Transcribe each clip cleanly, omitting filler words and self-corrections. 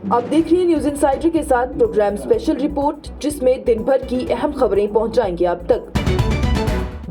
आप देख रही हैं न्यूज इनसाइडर के साथ प्रोग्राम स्पेशल रिपोर्ट, जिसमें दिन भर की अहम खबरें पहुंचाएंगे आप तक।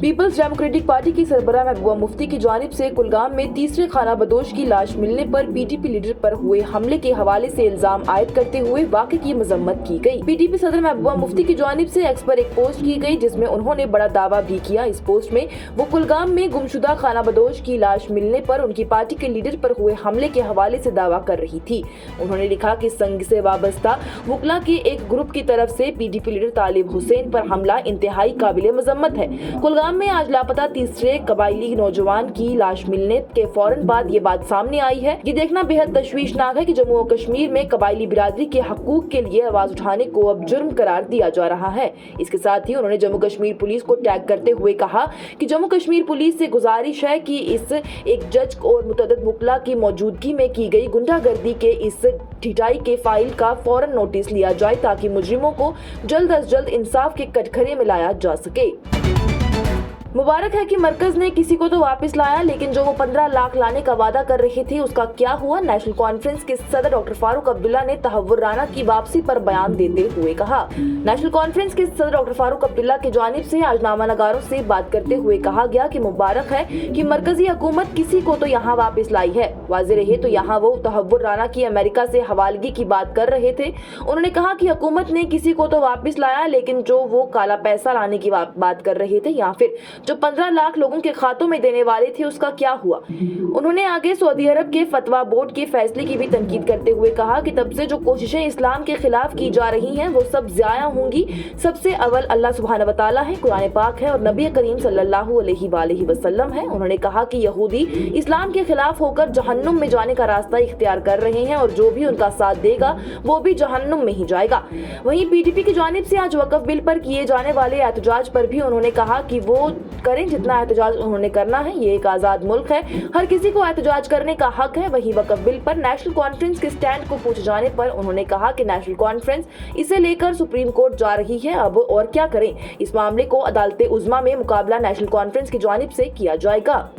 पीपल्स डेमोक्रेटिक पार्टी की सरबराह महबूबा मुफ्ती की जानिब से कुलगाम में तीसरे खाना बदोश की लाश मिलने पर पीडीपी लीडर पर हुए हमले के हवाले से इल्जाम आयद करते हुए वाक़े की मजम्मत की गई। पीडीपी सदर महबूबा मुफ्ती की जानिब से एक्स पर एक पोस्ट की गई, जिसमें उन्होंने बड़ा दावा भी किया। इस पोस्ट में वो कुलगाम में गुमशुदा खाना बदोश की लाश मिलने पर उनकी पार्टी के लीडर पर हुए हमले के हवाले से दावा कर रही थी। उन्होंने लिखा कि संघ से वाबस्ता वकला के एक ग्रुप की तरफ से पीडीपी लीडर तालिब हुसैन पर हमला इंतहाई काबिल मजम्मत है। कुलगाम में आज लापता तीसरे कबायली नौजवान की लाश मिलने के फौरन बाद ये बात सामने आई है। ये देखना बेहद तशवीशनाक है कि जम्मू और कश्मीर में कबायली बिरादरी के हकूक के लिए आवाज उठाने को अब जुर्म करार दिया जा रहा है। इसके साथ ही उन्होंने जम्मू कश्मीर पुलिस को टैग करते हुए कहा कि जम्मू कश्मीर पुलिस से गुजारिश है कि इस एक जज और मुतअद्दिद वकला की मौजूदगी में की गई गुंडागर्दी के इस ढिठाई के फाइल का फौरन नोटिस लिया जाए, ताकि मुजरिमों को जल्द अज जल्द इंसाफ के कटघरे में लाया जा सके। मुबारक है कि मरकज ने किसी को तो वापस लाया, लेकिन जो वो 15 लाख लाने का वादा कर रहे थे उसका क्या हुआ? नेशनल कॉन्फ्रेंस के सदर डॉक्टर फारूक अब्दुल्ला ने तहव्वुर राना की वापसी पर बयान देते हुए कहा। नेशनल कॉन्फ्रेंस के सदर डॉक्टर फारूक अब्दुल्ला की जानिब से आज नामानगारों से बात करते हुए कहा गया कि मुबारक है कि मरकजी हुकूमत किसी को तो यहाँ वापस लाई है। वाज़ेह रहे तो यहाँ वो तहव्वुर राना की अमेरिका से हवालगी की बात कर रहे थे। उन्होंने कहा कि हुकूमत ने किसी को तो वापस लाया, लेकिन जो वो काला पैसा लाने की बात कर रहे थे या फिर जो 15 लाख लोगों के खातों में देने वाले थे उसका क्या हुआ? उन्होंने आगे सऊदी अरब के फतवा बोर्ड के फैसले की भी तनकीद करते हुए कहा कि तब से जो कोशिशें इस्लाम के खिलाफ की जा रही हैं वो सब ज़ाया होंगी। सबसे अव्वल अल्लाह सुब्हानहू व तआला है, कुरान पाक है और नबी करीम सल्लल्लाहु अलैहि वसल्लम है। उन्होंने कहा कि यहूदी इस्लाम के खिलाफ होकर जहन्नुम में जाने का रास्ता इख्तियार कर रहे हैं और जो भी उनका साथ देगा वो भी जहन्नुम में ही जाएगा। वहीं पीडीपी की जानिब से आज वक्फ बिल पर किए जाने वाले एहतजाज पर भी उन्होंने कहा कि वो करें जितना एहतजाज उन्होंने करना है। ये एक आजाद मुल्क है, हर किसी को एहतजाज करने का हक है। वहीं वक्फ बिल पर नेशनल कॉन्फ्रेंस के स्टैंड को पूछे जाने पर उन्होंने कहा कि नेशनल कॉन्फ्रेंस इसे लेकर सुप्रीम कोर्ट जा रही है, अब और क्या करें? इस मामले को अदालत उज़्मा में मुकाबला नेशनल कॉन्फ्रेंस की जानिब से किया जाएगा।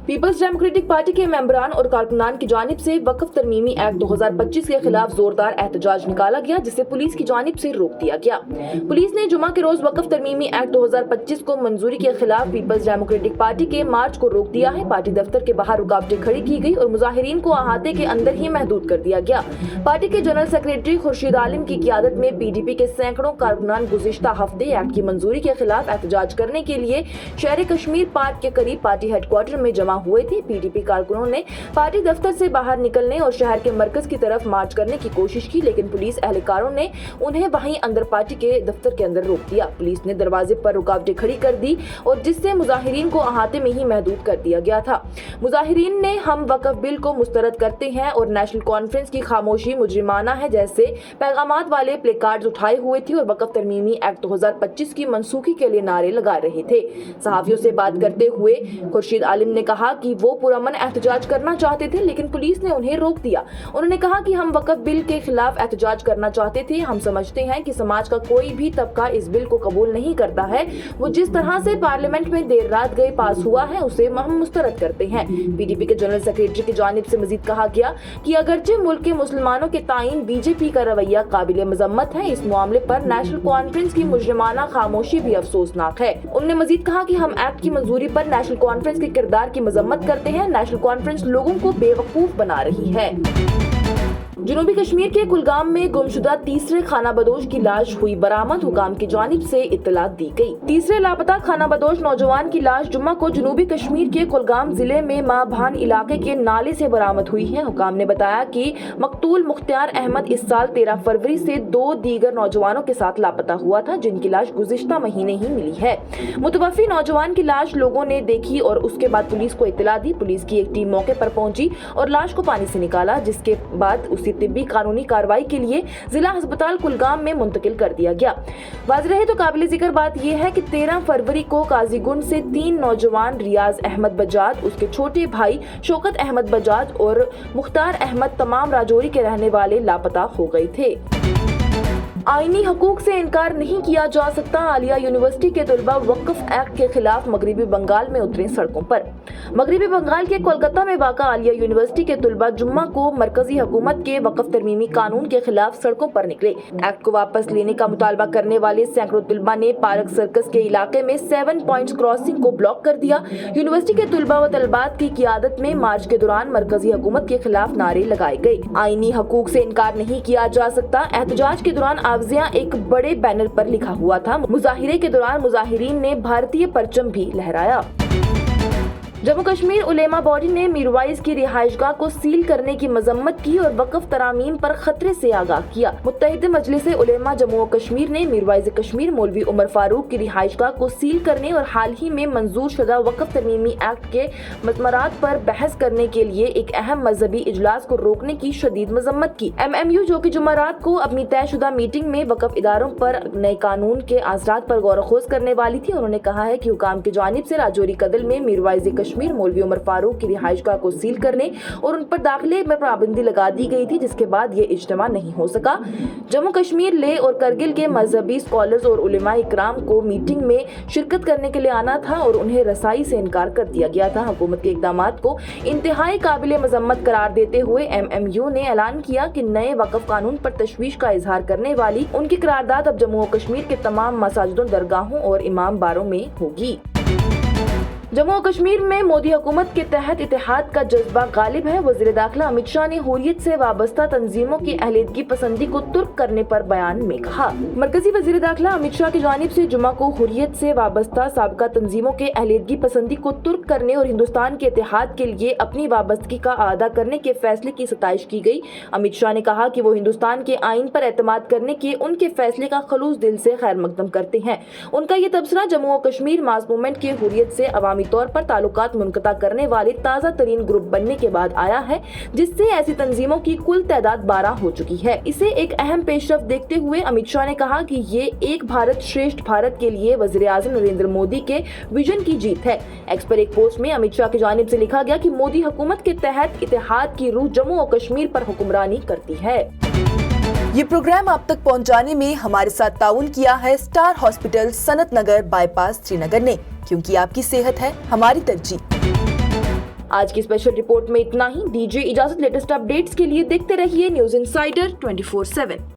पीपल्स डेमोक्रेटिक पार्टी के मेंबरान और कारकुनान की जानिब से वक्फ तरमीमी एक्ट 2025 के खिलाफ जोरदार एहतजाज निकाला गया, जिसे पुलिस की जानिब से रोक दिया गया। पुलिस ने जुमा के रोज वक्फ तरमीमी एक्ट 2025 को मंजूरी के खिलाफ पीपल्स डेमोक्रेटिक पार्टी के मार्च को रोक दिया है। पार्टी दफ्तर के बाहर रुकावटें खड़ी की गई और मुजाहिरीन को अहाते के अंदर ही महदूद कर दिया गया। पार्टी के जनरल सेक्रेटरी खुर्शीद आलिम की क़ियादत में पीडीपी के सैकड़ों कारकुनान गुज़िश्ता हफ्ते एक्ट की मंजूरी के खिलाफ एहतजाज करने के लिए शहर कश्मीर पार्क के करीब पार्टी हेडक्वार्टर में जमा हुए थे। पीडीपी कारकुनों ने पार्टी दफ्तर से बाहर निकलने और शहर के मरकज की तरफ मार्च करने की कोशिश की, लेकिन पुलिस एहलकारों ने उन्हें वहीं अंदर पार्टी के दफ्तर के अंदर रोक दिया। पुलिस ने दरवाजे पर रुकावटें खड़ी कर दी और जिससे मुजाहिरीन को अहाते में ही महदूद कर दिया गया था। मुजाहिरीन ने हम वक्फ बिल को मुस्तरद करते हैं और नेशनल कॉन्फ्रेंस की खामोशी मुजरिमाना है जैसे पैगामात वाले प्ले कार्ड उठाए हुए थे और वक्फ तरमीमी एक्ट 2025 की मनसूखी के लिए नारे लगा रहे थे। सहाफियों से बात करते हुए खुर्शीद आलिम ने कहा कि वो पुरअमन एहतजाज करना चाहते थे, लेकिन पुलिस ने उन्हें रोक दिया। उन्होंने कहा कि हम वक्फ बिल के खिलाफ एहतजाज करना चाहते थे। हम समझते हैं कि समाज का कोई भी तबका इस बिल को कबूल नहीं करता है। वो जिस तरह से पार्लियामेंट में देर रात गए पास हुआ है उसे हम मुस्तरद करते हैं। पीडीपी के जनरल सेक्रेटरी की जानिब से मजीद कहा गया कि अगरचे मुल्क के मुसलमानों के ताईन बीजेपी का रवैया काबिल मजम्मत है, इस मामले पर नेशनल कॉन्फ्रेंस की मुजरिमाना खामोशी भी अफसोसनाक है। उन्होंने मजीद कहा कि हम एक्ट की मंजूरी पर नेशनल कॉन्फ्रेंस के किरदार की मजम्मत करते हैं। नेशनल कॉन्फ्रेंस लोगों को बेवकूफ बना रही है। जनूबी कश्मीर के कुलगाम में गुमशुदा तीसरे खाना बदोश की लाश हुई बरामद, हुकाम की जानिब से इत्तला दी गई। तीसरे लापता खाना बदोश नौजवान की लाश जुम्मा को जनूबी कश्मीर के कुलगाम जिले में मां भान इलाके के नाले से बरामद हुई है। हुकाम ने बताया कि मकतूल मुख्तार अहमद इस साल 13 फरवरी से 2 दीगर नौजवानों के साथ लापता हुआ था, जिनकी लाश गुज़िश्ता महीने ही मिली है। मुतवफ़ी नौजवान की लाश लोगों ने देखी और उसके बाद पुलिस को इत्तला दी। पुलिस की एक टीम मौके पर पहुंची और लाश को पानी से निकाला, जिसके बाद उसी तिब्बी कानूनी कार्रवाई के लिए जिला अस्पताल कुलगाम में मुंतकिल कर दिया गया। वाज़ेह रहे तो काबिल जिक्र बात यह है कि 13 फरवरी को काजीगुंड से 3 नौजवान रियाज अहमद बजाज, उसके छोटे भाई शौकत अहमद बजाज और मुख्तार अहमद तमाम राजौरी के रहने वाले लापता हो गए थे। आईनी हकूक से इनकार नहीं किया जा सकता, आलिया यूनिवर्सिटी के तलबा वक्फ एक्ट के खिलाफ मगरिबी बंगाल में उतरे सड़कों पर। मगरिबी बंगाल के कोलकाता में वाक़ा आलिया यूनिवर्सिटी के तलबा जुम्मा को मरकजी हुकूमत के वक्फ तरमीमी कानून के खिलाफ सड़कों पर निकले। एक्ट को वापस लेने का मुतालबा करने वाले सैकड़ों तलबा ने पार्क सर्कस के इलाके में 7 पॉइंट्स क्रॉसिंग को ब्लॉक कर दिया। यूनिवर्सिटी के तलबा व तलबात की क़ियादत में मार्च के दौरान मरकजी हुकूमत के खिलाफ नारे लगाए गए। आईनी हकूक से इनकार नहीं किया जा सकता। एहतजाज के दौरान आवाज़ियां एक बड़े बैनर पर लिखा हुआ था। मुजाहिरे के दौरान मुजाहिरीन ने भारतीय परचम भी लहराया। जम्मू कश्मीर उलेमा बॉडी ने मीरवाइज की रिहाइशगाह को सील करने की मजम्मत की और वक्फ तरामीम पर खतरे से आगाह किया। मुत्तहिद मजलिस उलेमा जम्मू और कश्मीर ने मीरवाइज कश्मीर मौलवी उमर फारूक की रिहाइशगाह को सील करने और हाल ही में मंजूर शुदा वक्फ तरमीमी एक्ट के मज़मरात पर बहस करने के लिए एक अहम मजहबी इजलास को रोकने की शदीद मजम्मत की। MMU जो कि जुमेरात को अपनी तयशुदा मीटिंग में वक्फ इदारों पर नए कानून के असरात पर गौर खोज करने वाली थी, उन्होंने कहा है कि हुकाम की जानिब से राजौरी कदल में मीरवाइज कश्मीर मौलवी उमर फारूक की रिहाइशगाह को सील करने और उन पर दाखिले में पाबंदी लगा दी गई थी, जिसके बाद ये इज्तिमा नहीं हो सका। जम्मू कश्मीर लेह और करगिल के मजहबी स्कॉलर्स और उलेमा इकराम को मीटिंग में शिरकत करने के लिए आना था और उन्हें रसाई से इनकार कर दिया गया था। हुकूमत के इक़दामात को इंतहाई काबिल मजम्मत करार देते हुए MMU ने ऐलान किया कि नए वक्फ कानून पर तशवीश का इजहार करने वाली उनकी करारदाद अब जम्मू और कश्मीर के तमाम मसाजिदों, दरगाहों और इमाम बारों में होगी। जम्मू और कश्मीर में मोदी हुकूमत के तहत इत्तेहाद का जज्बा गालिब है। वज़ीर दाखिला अमित शाह ने हुर्रियत से वाबस्ता तंजीमों की अहलियतगी पसंदी को तुर्क करने पर बयान में कहा। मरकजी वज़ीर दाखिला अमित शाह की जानिब से जुम्मा को हुर्रियत से वाबस्ता साबका तंजीमों के अहलियतगी पसंदी को तुर्क करने और हिंदुस्तान के इत्तेहाद के लिए अपनी वाबस्तगी का अदा करने के फैसले की सताइश की गई। अमित शाह ने कहा कि वो हिंदुस्तान के आइन पर एतमाद करने के उनके फैसले का खलूस दिल से खैर मकदम करते हैं। उनका ये तबसरा जम्मू और कश्मीर मास मूवमेंट के हुर्रियत से अवामी तौर पर ताल्लुकात मुनक़ता करने वाले ताज़ा तरीन ग्रुप बनने के बाद आया है, जिससे ऐसी तंजीमों की कुल तादाद 12 हो चुकी है। इसे एक अहम पेशरफ देखते हुए अमित शाह ने कहा कि ये एक भारत श्रेष्ठ भारत के लिए वज़ीर आज़म नरेंद्र मोदी के विजन की जीत है। एक्स पर एक पोस्ट में अमित शाह की जानिब से लिखा गया कि मोदी हुकूमत के तहत इत्तेहाद की रूह जम्मू और कश्मीर पर हुक्मरानी करती है। ये प्रोग्राम आप तक पहुंचाने में हमारे साथ ताउन किया है स्टार हॉस्पिटल सनत नगर बाईपास श्रीनगर ने, क्योंकि आपकी सेहत है हमारी तरजीह। आज की स्पेशल रिपोर्ट में इतना ही। दीजिए इजाजत। लेटेस्ट अपडेट्स के लिए देखते रहिए न्यूज़ इनसाइडर 24/7।